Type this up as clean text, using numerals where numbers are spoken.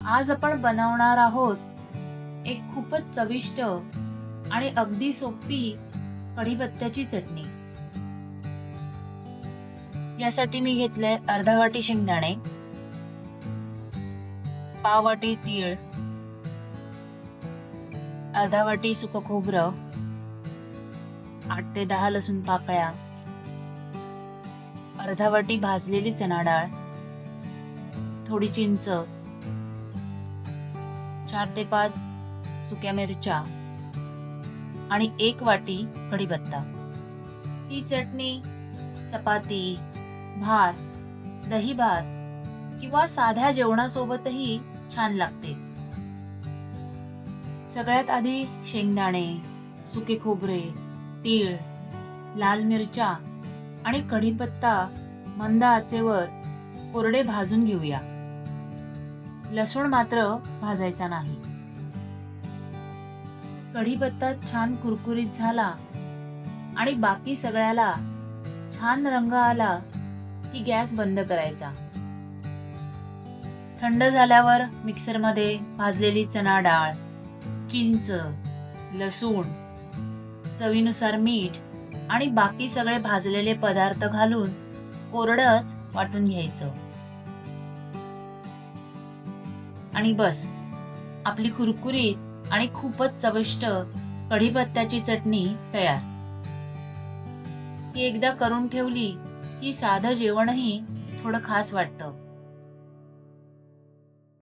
आज आपण बनवणार आहोत एक खूपच चविष्ट आणि अगदी सोपी कढीपत्त्याची चटणी. यासाठी मी घेतलंय अर्धा वाटी शेंगदाणे, पाव वाटी तीळ, अर्धा वाटी सुकं खोबरं, 8 ते 10 लसूण पाकळ्या, अर्धा वाटी भाजलेली चणा डाळ, थोडी चिंच, 4 ते 5 सुक्या मिरच्या आणि 1 वाटी कढीपत्ता. ही चटणी चपाती, भात, दही भात किंवा साध्या जेवणासोबतही छान लागते. सगळ्यात आधी शेंगदाणे, सुके खोबरे, तीळ, लाल मिरच्या आणि कढीपत्ता मंद आचेवर कोरडे भाजून घेऊया. लसूण मात्र भाजायचा नाही. कढीपत्ता छान कुरकुरीत झाला आणि बाकी सगळ्याला छान रंग आला की गॅस बंद करायचा. थंड झाल्यावर मिक्सरमध्ये भाजलेली चणा डाळ, चिंच, लसूण, चवीनुसार मीठ आणि बाकी सगळे भाजलेले पदार्थ घालून कोरडंच वाटून घ्यायचं. आणि बस, आपली कुरकुरीत आणि खूपच चविष्ट कढीपत्त्याची चटणी तयार. ही एकदा करून ठेवली की साधं जेवणही थोडं खास वाटतं.